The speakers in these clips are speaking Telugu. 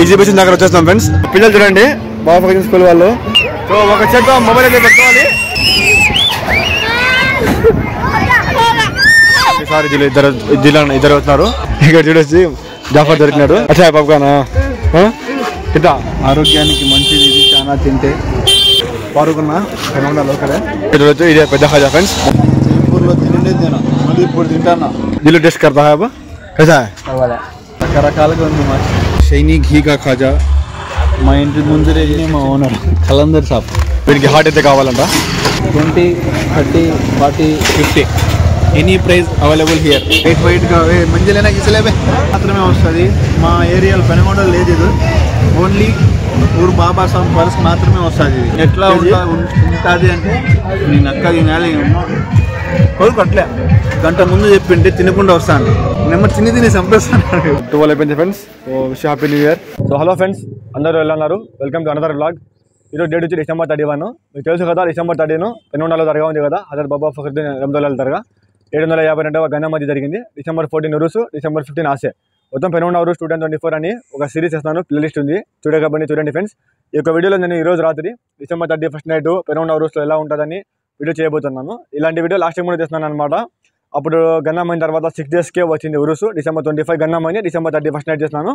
ఎగ్జిబిషన్ దగ్గర వచ్చేస్తాం ఫ్రెండ్స్. పిల్లలు చూడండి బాబా స్కూల్ వాళ్ళు. సో ఒక చేత మొబైల్ అయితే పెట్టుకోవాలి. ఈసారి ఇద్దరు అవుతున్నారు. ఇక్కడ చూడొచ్చి జాఫర్ దొరికినాడు. అచ్చా బాబుగానా ఇట్లా ఆరోగ్యానికి మంచిది ఇది చాలా తింటే. పారుకున్నా లోకలే చూడొచ్చు. ఇదే పెద్ద ఖాజా ఫ్రెండ్స్. జైపూర్లో తినండేది నేను మళ్ళీ ఇప్పుడు తింటాను. దిల్లు టేస్ట్ కడతా है अब कैसा है? రకరకాలుగా ఉంది. మా షైనీ ఘీ కా ఖాజా మా ఇంటి ముందరే మా ఓనర్ కలందర్ షాప్. వీడికి హాట్ అయితే కావాలంట. 20, 30, 40, 50 ఎనీ ప్రైస్ అవైలబుల్ హియర్. వైట్గా మంచిలైనా గిసలేబే మాత్రమే వస్తుంది. మా ఏరియాలో పెనగొండలో లేదు ఇది. ఓన్లీ ఊరు బాబా సాబ్ పర్స్ మాత్రమే వస్తుంది. ఇది ఎట్లా ఉంటుంది అంటే నేను అక్క తినాలి కొడుకు అట్లే గంట ముందు చెప్పింటే తినకుండా వస్తాను. నెంబర్ తిని చంపేస్తాను. 12 అయిపోయింది friends. So wish happy new year. So hello friends, అందరూ ఎలా ఉన్నారు? Welcome to another vlog. ఈరోజు డేట్ వచ్చి December 31. మీకు తెలుసు కదా, December 30 పెనుగొండలో దర్గా ఉంది కదా, హజరత్ బాబా ఫక్రుద్దీన్ రమ్దౌలాల దర్గా. 752వ గన్నా మధ్య జరిగింది. December 14 Urs, December 15 ఆసే. మొత్తం పెనుగొండ ఉరుసు 2024 అని ఒక సిరీస్ చేస్తాను. ప్లేలిస్ట్ ఉంది, చూడండి ఫ్రెండ్స్. ఈ యొక్క వీడియోలో నేను ఈరోజు రాత్రి December 31 నైట్ పెనుగొండ ఉరుసులో ఎలా ఉంటుందని వీడియో చేయబోతున్నాను. ఇలాంటి వీడియో లాస్ట్ టైం కూడా చేస్తున్నాను అనమాట. అప్పుడు గన్నమైన తర్వాత 6 daysకే వచ్చింది ఉరుసు. December 25 గన్నమైన, December 31 నైట్ చేస్తున్నాను.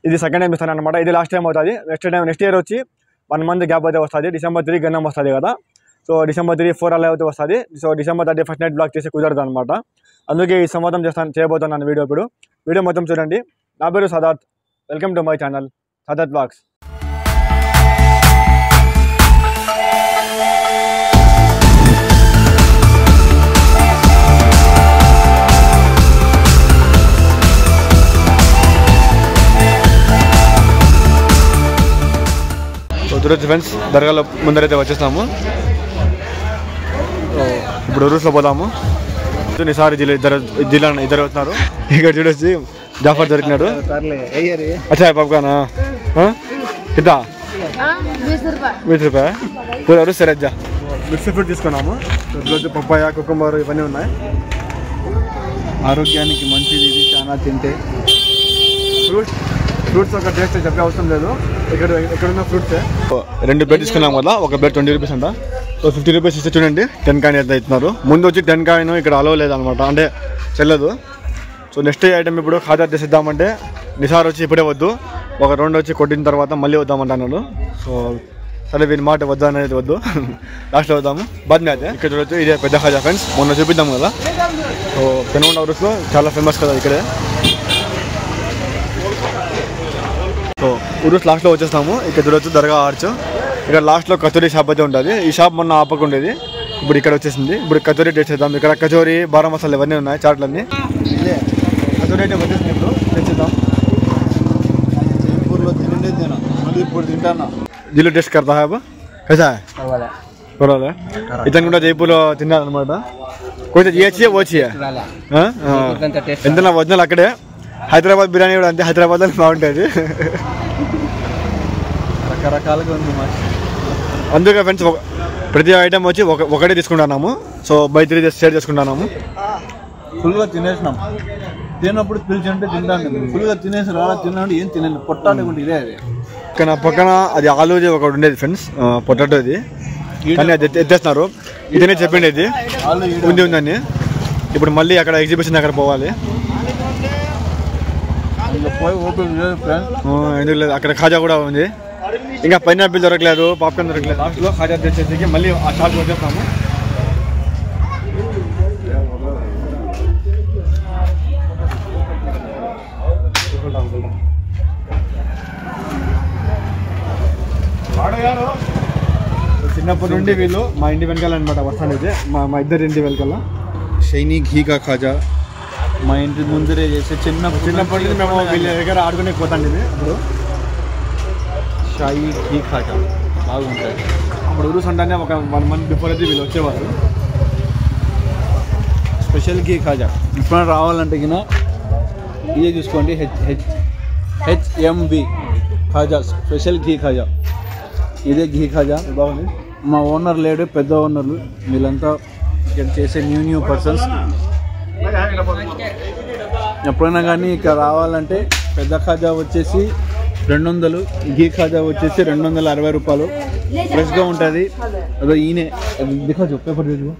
ఇది సెకండ్ టైం ఇస్తాను అనమాట. ఇది లాస్ట్ టైం అవుతుంది. నెక్స్ట్ ఇయర్ వచ్చి 1 month గ్యాప్ అయితే వస్తుంది. December 3 గన్నం వస్తుంది కదా. సో December 3, 4 అలా అయితే వస్తుంది. సో December 31 నైట్ బ్లాగ్ చేసి కుదరదు అనమాట. అందుకే ఈ సంవాదం చేయబోతున్నాను వీడియో. ఇప్పుడు వీడియో మొత్తం చూడండి. నా పేరు Sadat. Welcome to my channel Sadat blogs. చూడొచ్చు ఫ్రెండ్స్, దర్గాలో ముందరైతే వచ్చేస్తాము. ఇప్పుడు ఉరుసులో పోదాము. ఈసారి ఇద్దరు అవుతున్నారు. ఇక్కడ చూడొచ్చి జాఫర్ దొరికినాడు. అచ్చా బాబుగానా ఇద్దా 20 రూపాయ పూర ఉరుసు సరేజ్జా. మిక్స్డ్ ఫ్రూట్ తీసుకున్నాము. రోజు పప్పాయ, కుకుంబర్ ఇవన్నీ ఉన్నాయి. ఆరోగ్యానికి మంచిది ఇది చాలా తింటే. ఫ్రూట్స్ ఒక టేస్ట్ చెప్పే అవసరం లేదు. ఎక్కడున్న ఫ్రూట్సే. 2 ప్లేట్ తీసుకున్నాం కదా, ఒక ప్లేట్ 20 రూపీస్ అంట. సో 50 రూపీస్ ఇస్తే చూడండి 10 కాయిన్ అయితే ఇస్తున్నారు. ముందు వచ్చి 10 కాయిన్ ఇక్కడ అలో లేదనమాట, అంటే చెల్లదు. సో నెక్స్ట్ ఐటమ్ ఇప్పుడు ఖాజా చేసిద్దామంటే నిసార్ వచ్చి ఇప్పుడే వద్దు, ఒక 2 వచ్చి కొట్టిన తర్వాత మళ్ళీ వద్దామంటున్నాడు. సో సరే వీని మాట వద్దా అనేది వద్దు, లాస్ట్లో వద్దాము బాద్మే అయితే. ఇక్కడ చూడొచ్చు ఇదే పెద్ద ఖాజా ఫ్రెండ్స్, మొన్న చూపిద్దాం కదా. సో పెనుగొండ ఉరుసులో చాలా ఫేమస్ కదా ఇక్కడే. సో ఉరుస్ లాస్ట్లో వచ్చేస్తాము. ఇక్కడ చూడొచ్చు దర్గా ఆర్చ్. ఇక్కడ లాస్ట్లో కచోరీ షాప్ అయితే ఉంటుంది. ఈ షాప్ మొన్న ఆపకుండేది, ఇప్పుడు ఇక్కడ వచ్చేసింది. ఇప్పుడు కచోరీ టేస్ట్ చేద్దాం. ఇక్కడ కచోరీ, బారా మసాలా ఇవన్నీ ఉన్నాయి, చాట్లన్నీ. కచోరీ అయితే వచ్చేసింది, ఇప్పుడు టేస్ట్ చేద్దాం. జైపూర్లో తినండేది నేను మళ్ళీ ఇప్పుడు తింటాను. దిల్లు టేస్ట్ కడతా है अब कैसा है? పర్వాలే. ఇతను కూడా జైపూర్లో తిన్నారనమాట. కొంచెం ఏచి వచ్చి ఎంత ఒరిజినల్ అక్కడే. హైదరాబాద్ బిర్యానీ కూడా అంతే, హైదరాబాద్లో బాగుంటుంది. రకరకాలుగా ఉంది. మా అందుకే ఫ్రెండ్స్ ప్రతి ఐటమ్ వచ్చి ఒకటే తీసుకుంటున్నాము. సో బై 3 షేర్ చేసుకుంటున్నాము. ఫుల్గా తినేసినాం. తిన్నప్పుడు పిలిచి అంటే తింటాను. ఫుల్గా తినేసి రాలా తిన్నాడు, ఏం తినండి పొట్టాలి ఇదే. అది పక్కన అది ఆలూజీ ఒకటి ఉండేది ఫ్రెండ్స్, పొటాటోది, కానీ అది ఎత్తేస్తున్నారు. ఇదనే చెప్పిండి ఇది ఉందని. ఇప్పుడు మళ్ళీ అక్కడ ఎగ్జిబిషన్ దగ్గర పోవాలి. ఎందుకు లేదు, అక్కడ ఖాజా కూడా ఉంది. ఇంకా పైనాపిల్ దొరకలేదు, పాప్కార్న్ దొరకలేదు. లాస్ట్లో ఖాజా తెచ్చేసి మళ్ళీ ఆ షాప్కి వచ్చేస్తాము. చిన్నప్పటి నుండి వీళ్ళు మా ఇంటి వెనకాల అనమాట వస్తానైతే, మా ఇద్దరి ఇంటి వెనకాల. షైనీ ఘీ కా ఖాజా మా ఇంటి ముందరే చేసే చిన్నప్పటి నుంచి మేము వీళ్ళ దగ్గర ఆడుకునే పోతాండి. ఇది అప్పుడు షాయి ఘీ ఖాజా బాగుంటుంది. అప్పుడు ఉరుసు అంటేనే ఒక 1 month బిఫోర్ అయితే వీళ్ళు వచ్చేవారు. స్పెషల్ ఘీ ఖాజా ఇప్పుడు రావాలంటే కినా ఇదే చూసుకోండి. HMV ఖాజా, స్పెషల్ ఘీ ఖాజా. ఇదే ఘీ ఖాజా బాగుంది. మా ఓనర్ లేడు, పెద్ద ఓనర్లు వీళ్ళంతా ఇక్కడ చేసే న్యూ పర్సన్స్. ఎప్పుడైనా కానీ ఇక్కడ రావాలంటే పెద్ద ఖాజా వచ్చేసి 200. ఘీ ఖాజా వచ్చేసి 260 రూపాయలు. ఫ్రెష్గా ఉంటుంది. అదో ఈయనే దిఖాజు పేపర్ దిగు.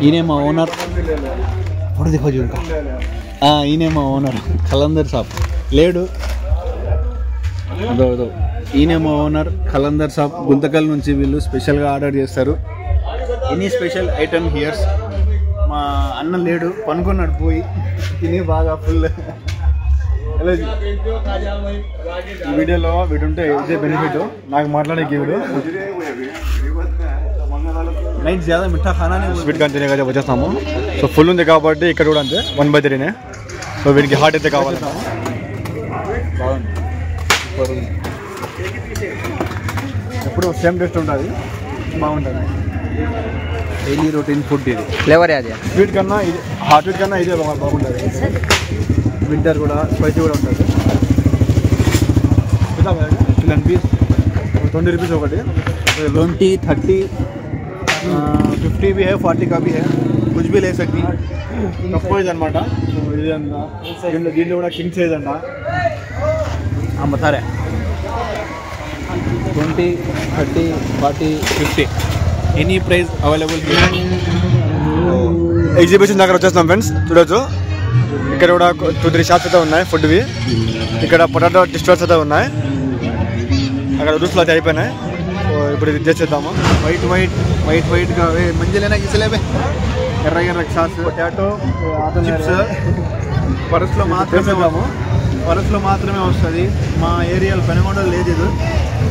ఈయనే మా ఓనర్. ఇప్పుడు దిఖాజు ఇంకా ఈయనే మా ఓనర్ ఖలందర్ సాబ్ లేడు. అదో ఈయనే మా ఓనర్ ఖలందర్ సాబ్. గుంతకల్ నుంచి వీళ్ళు స్పెషల్గా ఆర్డర్ చేస్తారు. Any special item here's. మా అన్న లేడు, పనుకున్నాడు పోయి. తిని బాగా ఫుల్. ఈ వీడియోలో వీడుంటే ఇదే బెనిఫిట్ నాకు మాట్లాడే వీడు. నైట్ ज़्यादा మిఠా ఖానానే స్వీట్ కానీ తినే కదా వచ్చేస్తాము. సో ఫుల్ ఉంది కాబట్టి ఇక్కడ కూడా అంతే 1/3. సో వీడికి హాట్ అయితే కావాలి. బాగుంది. ఎప్పుడు సేమ్ టేస్ట్ ఉంటుంది, బాగుంటుంది. డైలీ రొటీన్ ఫుడ్ ఇది. ఫ్లేవర్ అది స్వీట్ కన్నా ఇది, హాట్ స్వీట్ కన్నా ఇదే బాగుంటుంది. వింటర్ కూడా స్పైసీ కూడా ఉంటుంది. 20 రూపీస్ ఒకటి. 20, 30, 50 भी है, 40 का भी है. कुछ भी ले सकती. తక్కువ ఇది అనమాట. సో ఇది అంట దీంట్లో కూడా కింగ్ సైజ్ అంట. बता रहे 20, 30, 40, 50 ఎనీ ప్రైస్ అవైలబుల్. ఎగ్జిబిషన్ దగ్గర వచ్చేస్తాం ఫ్రెండ్స్. చూడొచ్చు ఇక్కడ కూడా 2-3 షాప్స్ అయితే ఉన్నాయి ఫుడ్వి. ఇక్కడ పొటాటో డిస్టోర్స్ అయితే ఉన్నాయి. అక్కడ రూట్స్లో అయితే అయిపోయినాయి. సో ఇప్పుడు ఇది చేసేద్దాము. వైట్గా మంచిలేనా గిసలేబే. ఎర్ర సాస్, పొటాటో చిప్స్ పరస్లో మాత్రమే వస్తుంది. మా ఏరియాలో పెనగొండలో లేదు ఇది.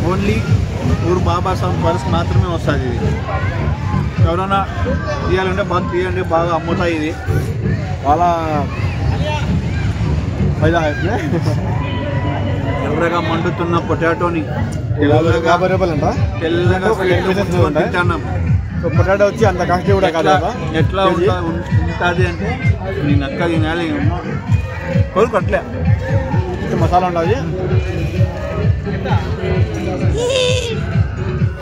ఓన్లీ ఊరు బాబా సాబ్ పరస్ మాత్రమే వస్తుంది ఇది. ఎవరైనా తీయాలంటే బాగా తీయండి, బాగా అమ్ముతాయి. ఇది చాలా ఫైదా. ఎర్రగా మండుతున్న పొటాటోని 50 రూపాయలు అంట. తెల్లగా తింటున్నాం. సో పొటాటో వచ్చి అంత కాస్ట్లీ కూడా కాదు కదా. ఎట్లా ఉంటుంది అంటే నేను అక్క తినాలి కోరుకట్లే. మసాలా ఉంటుంది.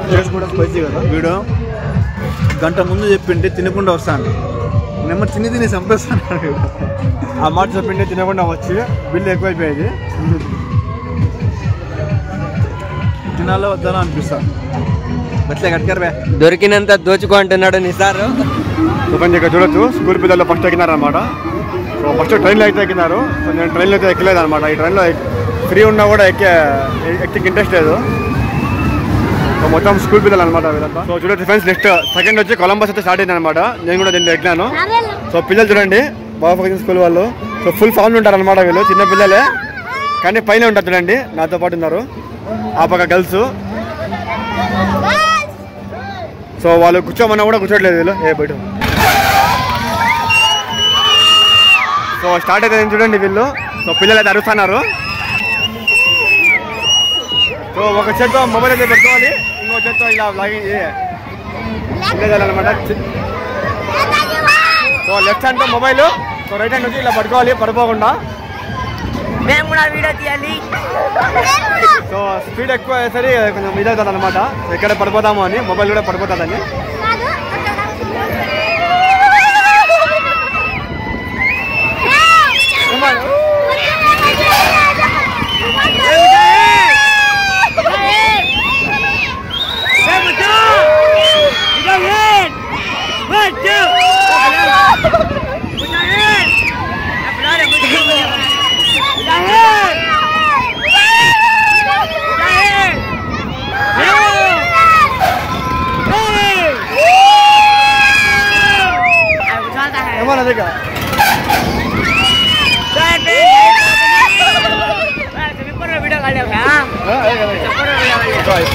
టేస్ట్ కూడా స్పైసీ కదా. వీడు గంట ముందు చెప్పింటే తినకుండా వస్తాను. నెమ్మ తిని చంపేస్తాను. ఆ మాట చెప్పింటే తినకుండా వచ్చి బిల్లు ఎక్కువైపోయేది. తినాలో వద్దానో అనిపిస్తాను. బట్లే కట్కర్వే. దొరికినంత దోచుకో అంటున్నాడు నిసారు. ఇక్కడ చూడొచ్చు స్కూల్ పిల్లలు ఫస్ట్ ఎక్కినారనమాట. సో ఫస్ట్ ట్రైన్లో అయితే ఎక్కినారు. సో నేను ట్రైన్లో అయితే ఎక్కలేదు అనమాట. ఈ ట్రైన్లో ఫ్రీ ఉన్నా కూడా ఎక్కి ఇంట్రెస్ట్ లేదు. సో మొత్తం స్కూల్ పిల్లలు అనమాట వీళ్ళంతా. సో చూడొచ్చు ఫ్రెండ్స్, నెక్స్ట్ సెకండ్ వచ్చి కొలంబస్ అయితే స్టార్ట్ అయింది అనమాట. నేను కూడా దీంట్లో ఎక్కినాను. సో పిల్లలు చూడండి బాబా ఫంక్షన్ స్కూల్ వాళ్ళు. సో ఫుల్ ఫ్యామిలీ ఉంటారు అనమాట వీళ్ళు. చిన్న పిల్లలే కానీ పైన ఉంటారు చూడండి. నాతో పాటు ఉన్నారు ఆ పక్క గర్ల్స్. సో వాళ్ళు కూర్చోమన్నా కూడా కూర్చోట్లేదు వీళ్ళు. బయట సో స్టార్ట్ అయితే చూడండి వీళ్ళు. సో పిల్లలు అయితే అరుస్తున్నారు. సో ఒక చేత్తో మొబైల్ అయితే పెట్టుకోవాలి, ఇంకో చేత్తో ఇలా లాగిన్ చేయాలన్నమాట. సో లెఫ్ట్ హ్యాండ్తో మొబైల్, సో రైట్ హ్యాండ్ వచ్చి ఇలా పట్టుకోవాలి పడిపోకుండా. మేము కూడా వీడియో తీయాలి. సో స్పీడ్ ఎక్కువ సరే కొంచెం ఇదవుతుంది అనమాట. ఎక్కడ పడిపోతాము అని, మొబైల్ కూడా పడిపోతుందని.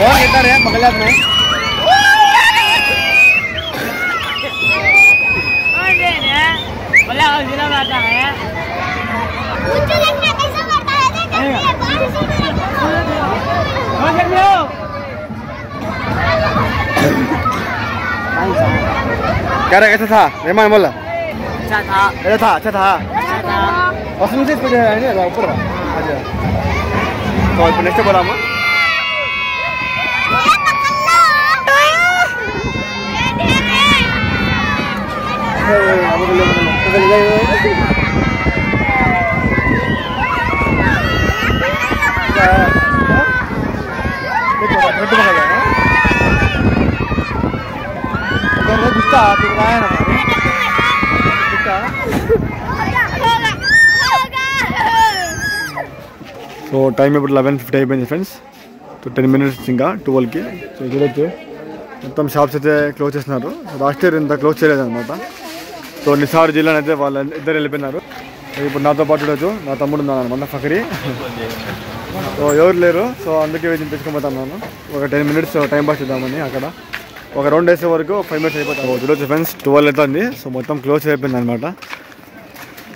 फोन कितना है बगल में क्या रहा? कैसा था मेहमान? बोला अच्छा था. अच्छा था और मुझे ऊपर अच्छा तो नेक्स्ट बोला हम సో టైం ఇప్పుడు 11:50 అయిపోయింది ఫ్రెండ్స్. సో 10 minutes ఇంకా 12కి. సో చూడొచ్చు మొత్తం షాప్స్ అయితే క్లోజ్ చేస్తున్నారు. లాస్ట్ ఇయర్ ఇంత క్లోజ్ చేయలేదన్నమాట. సో నిసార్ జిల్లా అయితే వాళ్ళ ఇద్దరు వెళ్ళిపోయినారు. ఇప్పుడు నాతో పాటు చూడొచ్చు నా తమ్ముడు ఉన్నాను అనమాట ఫకరీ. సో ఎవరు లేరు. సో అందుకే వీటిని తెచ్చుకోబోతున్నాను. ఒక 10 minutes టైం పాస్ చేద్దామని. అక్కడ ఒక రౌండ్ వేసే వరకు 5 minutes అయిపోతాం. చూడొచ్చు ఫ్రెండ్స్ 12 అవుతుంది. సో మొత్తం క్లోజ్ అయిపోయింది అనమాట.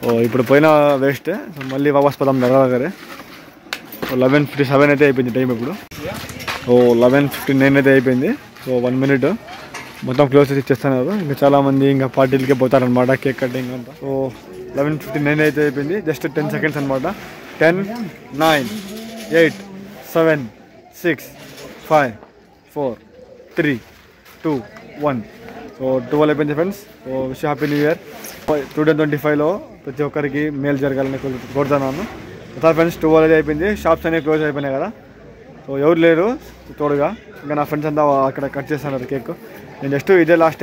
సో ఇప్పుడు పోయిన వేస్టే. సో మళ్ళీ వాపస్ పోదాం దగ్గరే. సో 11:57 అయితే అయిపోయింది టైం ఇప్పుడు. సో 11:59 అయితే అయిపోయింది. సో 1 minute మొత్తం క్లోజ్ చేసి ఇచ్చేస్తున్నారు. ఇంకా చాలామంది ఇంకా పార్టీలకే పోతారనమాట, కేక్ కటింగ్ అంతా. సో 11:59 అయితే అయిపోయింది. జస్ట్ 10 seconds అనమాట. 10, 9, 8, 7, 6, 5, 4, 3, 2, 1. సో 12 అయిపోయింది friends. So wish happy new year. 2025లో ప్రతి ఒక్కరికి మేలు జరగాలని కోరుతున్నాను. సార్ ఫ్రెండ్స్ 12 అయితే అయిపోయింది. షాప్స్ అనేవి క్లోజ్ అయిపోయినాయి కదా. సో ఎవరు లేరు తోడుగా. ఇంకా నా ఫ్రెండ్స్ అంతా అక్కడ కట్ చేస్తున్నారు కేక్. నేను జస్ట్ ఇదే ఫస్ట్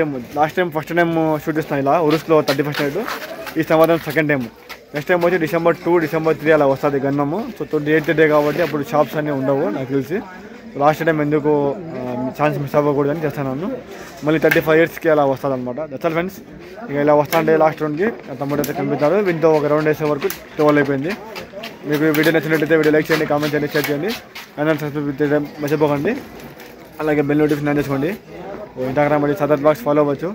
టైం షూట్ చేస్తాను ఇలా ఉరుస్లో 31st నైట్. ఈ సంవత్సరం సెకండ్ టైం. నెక్స్ట్ టైం వచ్చి December 2, December 3 అలా వస్తుంది గన్నము. సో 28th డే కాబట్టి అప్పుడు షాప్స్ అన్నీ ఉండవు నాకు తెలిసి. లాస్ట్ టైం ఎందుకు ఛాన్స్ మిస్ అవ్వకూడదని చేస్తున్నాను. మళ్ళీ 35 yearsకి అలా వస్తుంది అనమాట. That's friends. ఇక ఇలా వస్తాంటే లాస్ట్ రౌండ్కి తమ్ముడు అయితే కనిపిస్తారు. వీటితో ఒక రౌండ్ వేసే వరకు 12 అయిపోయింది. మీకు వీడియో నచ్చినట్టయితే వీడియో లైక్ చేయండి, కామెంట్ చేయండి, షేర్ చేయండి. ఛానల్ సబ్స్క్రైబ్ చేయడం మర్చిపోకండి. అలాగే బెల్ నోటిఫికేషన్ ఆన్ చేసుకోండి. ఇన్స్టాగ్రామ్ మరియు సదర్ బ్లాగ్స్ ఫాలో అవ్వచ్చు.